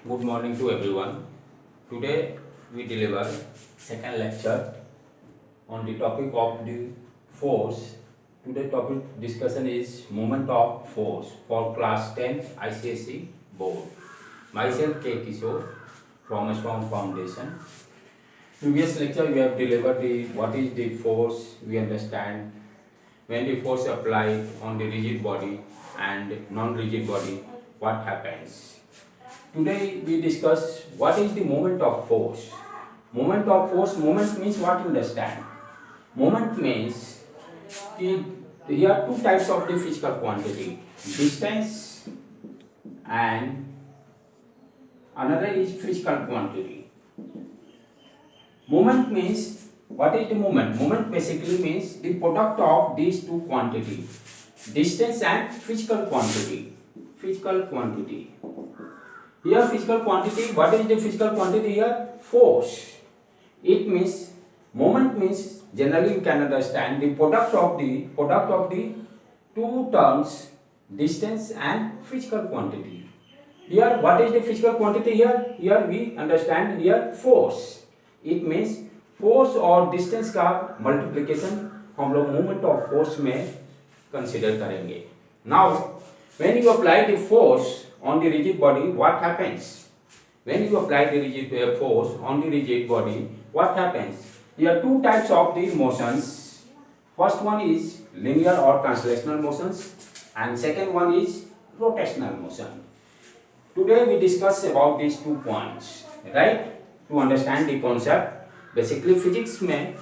Good morning to everyone. Today we deliver second lecture on the topic of the force. Today topic discussion is moment of force for class 10 ICSE board. Myself K. Kishore from a strong foundation. Previous lecture we have delivered the what is the force, we understand when the force applied on the rigid body and non-rigid body, what happens. Today we discuss what is the moment of force. Moment of force, moment means what you understand. Moment means कि here are two types of the physical quantity, distance and another is physical quantity. Moment means what is the moment? Moment basically means the product of these two quantity, distance and physical quantity. Physical quantity. Here physical quantity, what is the physical quantity here? Force. It means, moment means generally you can understand the product of the two terms, distance and physical quantity. Here what is the physical quantity here? Here we understand here force. It means force और distance का multiplication हम लोग moment of force में consider करेंगे. Now when you apply the force on the rigid body, what happens? When you apply the rigid force on the rigid body, what happens? There are two types of the motions. First one is linear or translational motions, and second one is rotational motion. Today we discuss about these 2 points, right? To understand the concept. Basically physics में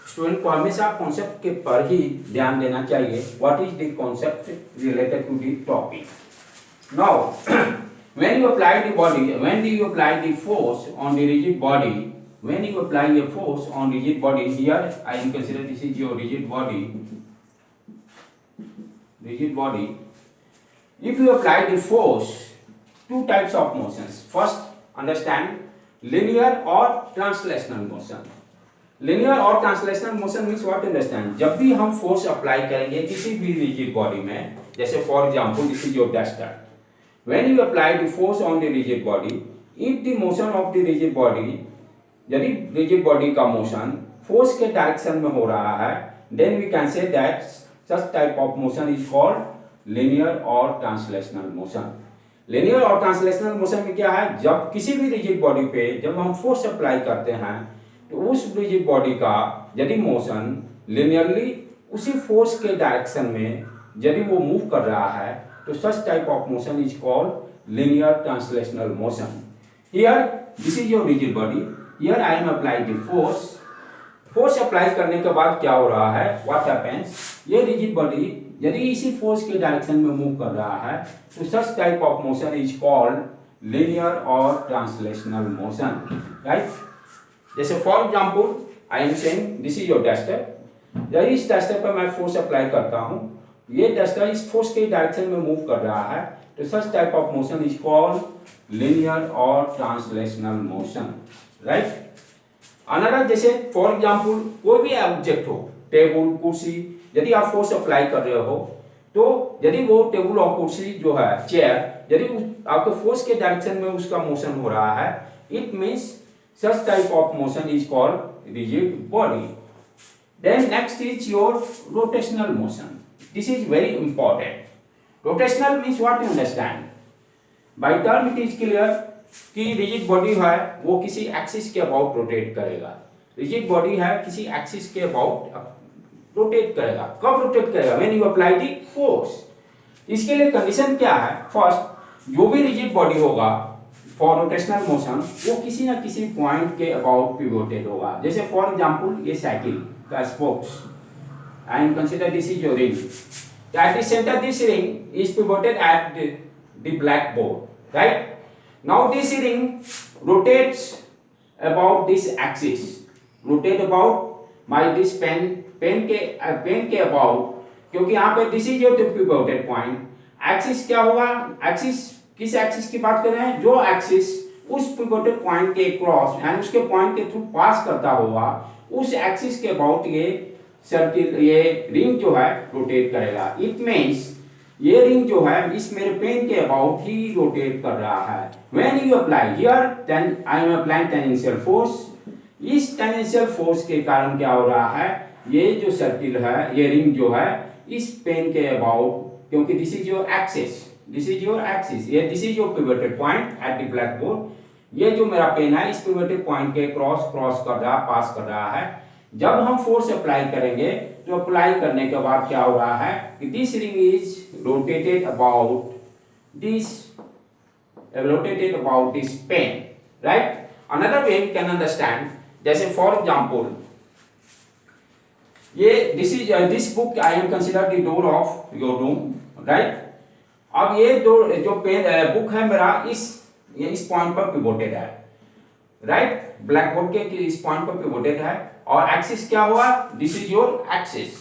student को हमेशा concept के पर ही ध्यान देना चाहिए. What is the concept related to the topic. Now when you apply the body, when you apply the force on the rigid body, when you apply a force on rigid body, here I am consider this is your rigid body. If you apply the force, two types of motions. First, understand linear or translational motion. Linear और translational motion means what understand. जब भी हम force apply करेंगे किसी भी rigid body में, जैसे for example this is your duster. When you apply the force on the rigid body, if the motion of the rigid body, यदि rigid body का मोशन फोर्स के डायरेक्शन में हो रहा है, then we can say that such type of motion is called linear और translational motion. Linear और translational motion में क्या है, जब किसी भी रिजिड बॉडी पे जब हम फोर्स अप्लाई करते हैं तो उस रिजिड बॉडी का यदि मोशन लिनियरली उसी फोर्स के डायरेक्शन में यदि वो मूव कर रहा है तो सच type of motion is called linear translational motion. Here this is your rigid body. Here I am applying the force. Force apply करने के बाद क्या हो रहा है, व्हाट हैपेंस, ये रिजिड बॉडी यदि इसी फोर्स के डायरेक्शन में मूव कर रहा है तो सच type of motion is called linear और ट्रांसलेशनल मोशन, राइट. जैसे for example I am saying this is your duster. यदि इस डस्टर पर मैं फोर्स अप्लाई करता हूं, ये डस्टर इस फोर्स के डायरेक्शन में मूव कर रहा है तो सच type of motion is called linear और ट्रांसलेशनल मोशन, राइट. अनदर जैसे फॉर एग्जांपल कोई भी ऑब्जेक्ट हो, टेबल, कुर्सी, यदि आप फोर्स अप्लाई कर रहे हो तो यदि वो टेबल और कुर्सी जो है चेयर, यदि आपके फोर्स के डायरेक्शन में उसका मोशन हो रहा है, it means such type of motion is called rigid body. Then next is your rotational motion. This is very important. Rotational means what you understand. By term it is clear कि rigid body है वो किसी axis के about rotate करेगा. rigid body है किसी axis के about rotate करेगा. कब रोटेट करेगा? When you apply the force. इसके लिए कंडीशन क्या है? फर्स्ट, जो भी rigid body होगा फॉर रोटेशनल मोशन वो किसी ना किसी पॉइंट के अबाउट पिवोटेड होगा. जैसे फॉर एग्जांपल ये साइकिल का spokes, and consider this is your ring. At the center this ring is pivoted at the black board, right. Now this ring rotates about this axis, rotate about my this pen के about, क्योंकि यहाँ पे this is your pivoted point. Axis क्या होगा, axis किस axis की बात कर रहे हैं, जो एक्सिस उस पिवोटेड पॉइंट के क्रॉस यानी उसके पॉइंट के थ्रू पास करता होगा, उस एक्सिस के अबाउट ये सर्किल, ये रिंग जो है रोटेट करेगा. इट मींस ये रिंग जो है इस मेरे पेन के अबाउट ही रोटेट कर रहा है। When you apply here then I am applying tangential force. इस टेंजेंशियल फोर्स के कारण क्या हो रहा है, ये जो सर्किल है, ये रिंग जो है इस पेन के अबाउट, क्योंकि this is your axis, this is your axis, ये this is your pivoted point at the black board. ये जो मेरा पेन है इस पिवोटेड पॉइंट के क्रॉस कर रहा, पास कर रहा है। जब हम फोर्स अप्लाई करेंगे तो अप्लाई करने के बाद क्या हो रहा है कि this ring is rotated about this pen, right. Another way we can understand, जैसे फॉर एग्जांपल ये this book I am consider the door of your room, right. अब ये जो पेन बुक है मेरा इस पॉइंट पर पिवोटेड है, राइट। ब्लैक बोर्ड के इस पॉइंट पर पिवोटेड है और एक्सिस क्या हुआ, this is your axis,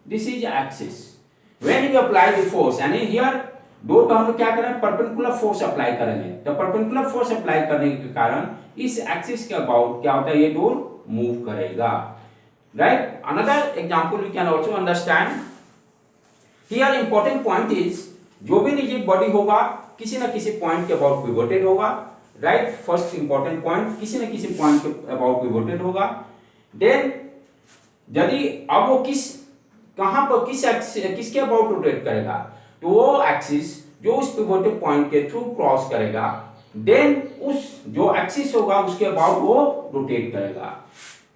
this is axis. When you apply the force, यानी हियर डोर पर हम लोग क्या करें, परपेंडिकुलर फोर्स अप्लाई करेंगे। तो परपेंडिकुलर फोर्स अप्लाई करने के कारण इस एक्सिस के अबाउट क्या होता है, ये डोर मूव करेगा, right. Another example we can also understand here. Important point is जो भी रिजिड बॉडी होगा किसी न किसी पॉइंट के अबाउट पिवोटेड होगा, राइट। फर्स्ट इंपॉर्टेंट पॉइंट किसी न किसी पॉइंट के अबाउट पिवोटेड होगा। देन यदि अब वो कहां पर किसके अबाउट रोटेट करेगा, तो वो एक्सिस जो उस पिवोटेड पॉइंट के थ्रू क्रॉस करेगा, देन उस जो एक्सिस होगा उसके अबाउट वो रोटेट करेगा।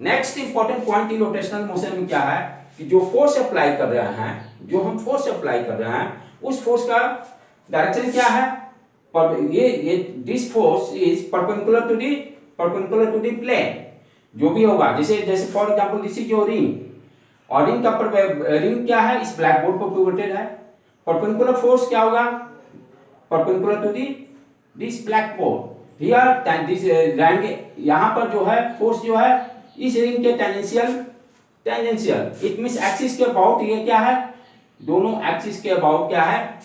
Next important point in rotational motion में क्या है कि जो फोर्स अप्लाई कर रहे हैं, जो हम फोर्स अप्लाई कर रहे हैं उस फोर्स का डायरेक्शन क्या है, पर ये this force is perpendicular to the plane. जो भी होगा, जैसे for example this is your ring और रिंग क्या है, इस ब्लैक बोर्ड पर पिवोटेड है। परपेंडिकुलर फोर्स क्या होगा, perpendicular to this black board. Here this ring, यहां पर जो है फोर्स जो है इस रिंग के टेंजेंशियल, इट मींस एक्सिस के अबाउट, ये क्या है, दोनों एक्सिस के अबाउट क्या है,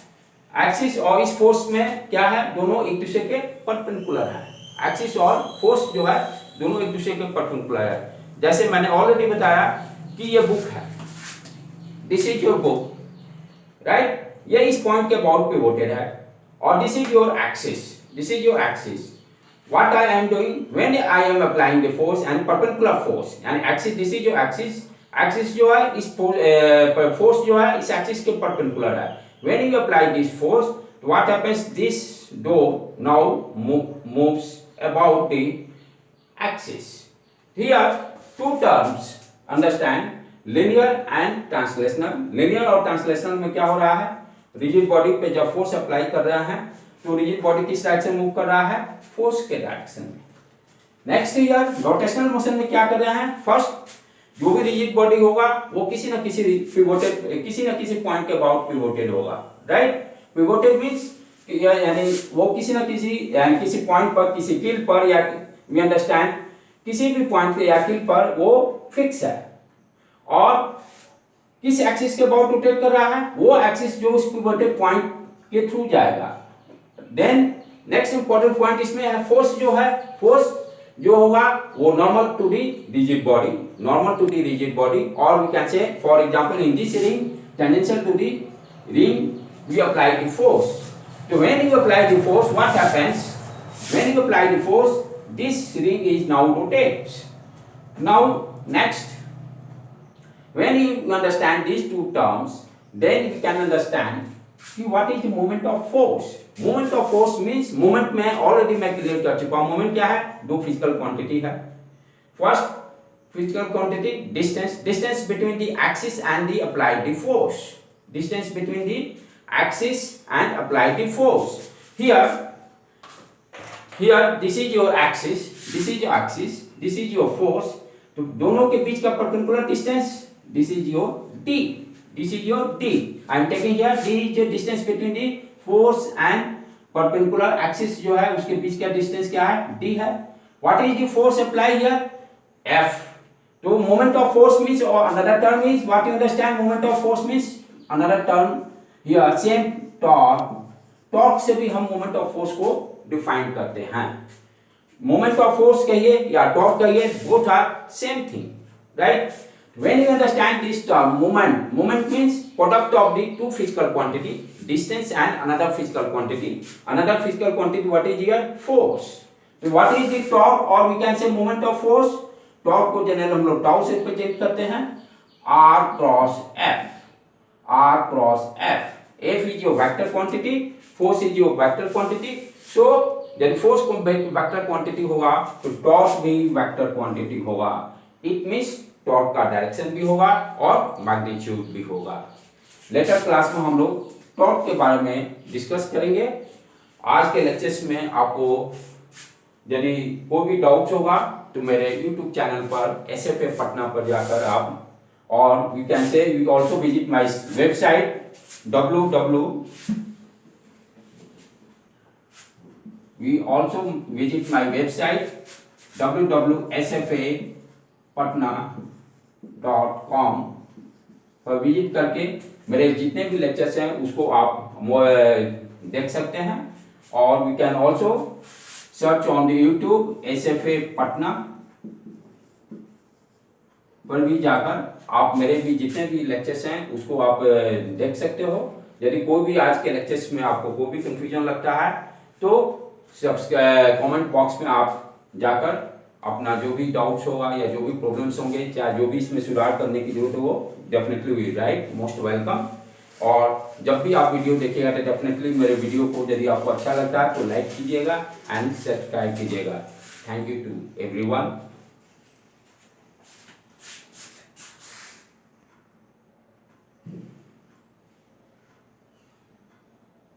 एक्सिस और इस फोर्स में क्या है, दोनों एक दूसरे के परपेंडिकुलर है। एक्सिस और फोर्स जो है दोनों एक दूसरे के परपेंडिकुलर है। जैसे मैंने ऑलरेडी बताया कि ये बुक है, this is your book, right. ये इस पॉइंट के अबाउट पिवोटेड है और this is your axis, this is your axis. What I am doing when I am applying the force and perpendicular force, यानी axis, this is your axis, axis जो है इस force जो है इस एक्सिस के परपेंडिकुलर है। When you apply this force, what happens? This door now moves about the axis. Here two terms understand, linear and translational. Linear और translational में क्या हो रहा है, रिजिड बॉडी पे जब फोर्स अप्लाई कर रहा है तो रिजिड बॉडी किस डायरेक्शन मूव कर रहा है, फोर्स के डायरेक्शन में। नेक्स्ट हियर रोटेशनल मोशन में क्या कर रहे हैं, फर्स्ट जो भी रिजिड बॉडी होगा वो किसी न किसी पॉइंट के अबाउट पिवोटेड होगा, राइट। पिवोटेड मींस यानी वो किसी पॉइंट पर, किसी किल पर, या वी अंडरस्टैंड किसी भी पॉइंट पे या किल पर वो फिक्स है और किस एक्सिस के अबाउट रोटेट कर रहा है, वो एक्सिस जो उस पिवोटेड पॉइंट के थ्रू जाएगा। देन नेक्स्ट इंपॉर्टेंट पॉइंट इसमें है फोर्स जो है, फोर्स जो होगा वो normal to the rigid body, और we can say for example in this ring tangential to the ring we apply the force. So when you apply the force, what happens? When you apply the force, this ring is now rotates. Now next, when you understand these two terms, then you can understand what is the moment of force. Moment of force means moment में already मैं clear कर चुका हूँ। moment क्या है, दो physical quantity है। First physical quantity distance between the axis and the applied the force, distance between the axis and apply the force. Here this is your axis, this is your axis, this is your force. तो दोनों के बीच का perpendicular distance, this is your d, this is your d. I am taking here d is the distance between the force and perpendicular axis जो है उसके बीच का distance क्या है, d है। What is the force applied here? F. तो moment of force means, or another term is, what you understand moment of force means, another term here same torque से भी हम मोमेंट ऑफ फोर्स को define करते हैं। Moment of force कहिए या torque कहिए, both are same thing, right. When you understand this term moment means product of the two physical quantity distance and another physical quantity. Another physical quantity, what is here? Force. So what is the torque or we can say moment of force? Torque को general हम लोग tau से represent करते हैं, r cross f. r cross f. F is your vector quantity, force is your vector quantity. So जब force को vector quantity होगा तो टॉर्क भी वेक्टर क्वांटिटी होगा. इट मींस टॉर्क का डायरेक्शन भी होगा और मैग्नीट्यूड भी होगा. लेटर क्लास में हम लोग टॉर्क के बारे में डिस्कस करेंगे. आज के लेक्चर्स में आपको यदि कोई भी डाउट होगा तो मेरे यूट्यूब चैनल पर SFA पटना पर जाकर आप, और we can say you also visit my website www.sfapatna.com पर विजिट करके मेरे जितने भी लेक्चर्स हैं उसको आप देख सकते हैं. और we can also search on the YouTube SFA Patna पर भी जाकर आप मेरे भी जितने भी लेक्चर्स हैं उसको आप देख सकते हो. यदि कोई भी आज के लेक्चर्स में आपको कोई भी कंफ्यूजन लगता है तो कमेंट बॉक्स में आप जाकर अपना जो भी डाउट्स होगा या जो भी प्रॉब्लम्स होंगे, चाहे जो भी इसमें सुधार करने की जरूरत हो, definitely we write, most welcome. और जब भी आप वीडियो देखिएगा तो डेफिनेटली मेरे वीडियो को यदि आपको अच्छा लगता है तो लाइक कीजिएगा एंड सब्सक्राइब कीजिएगा. Thank you to everyone.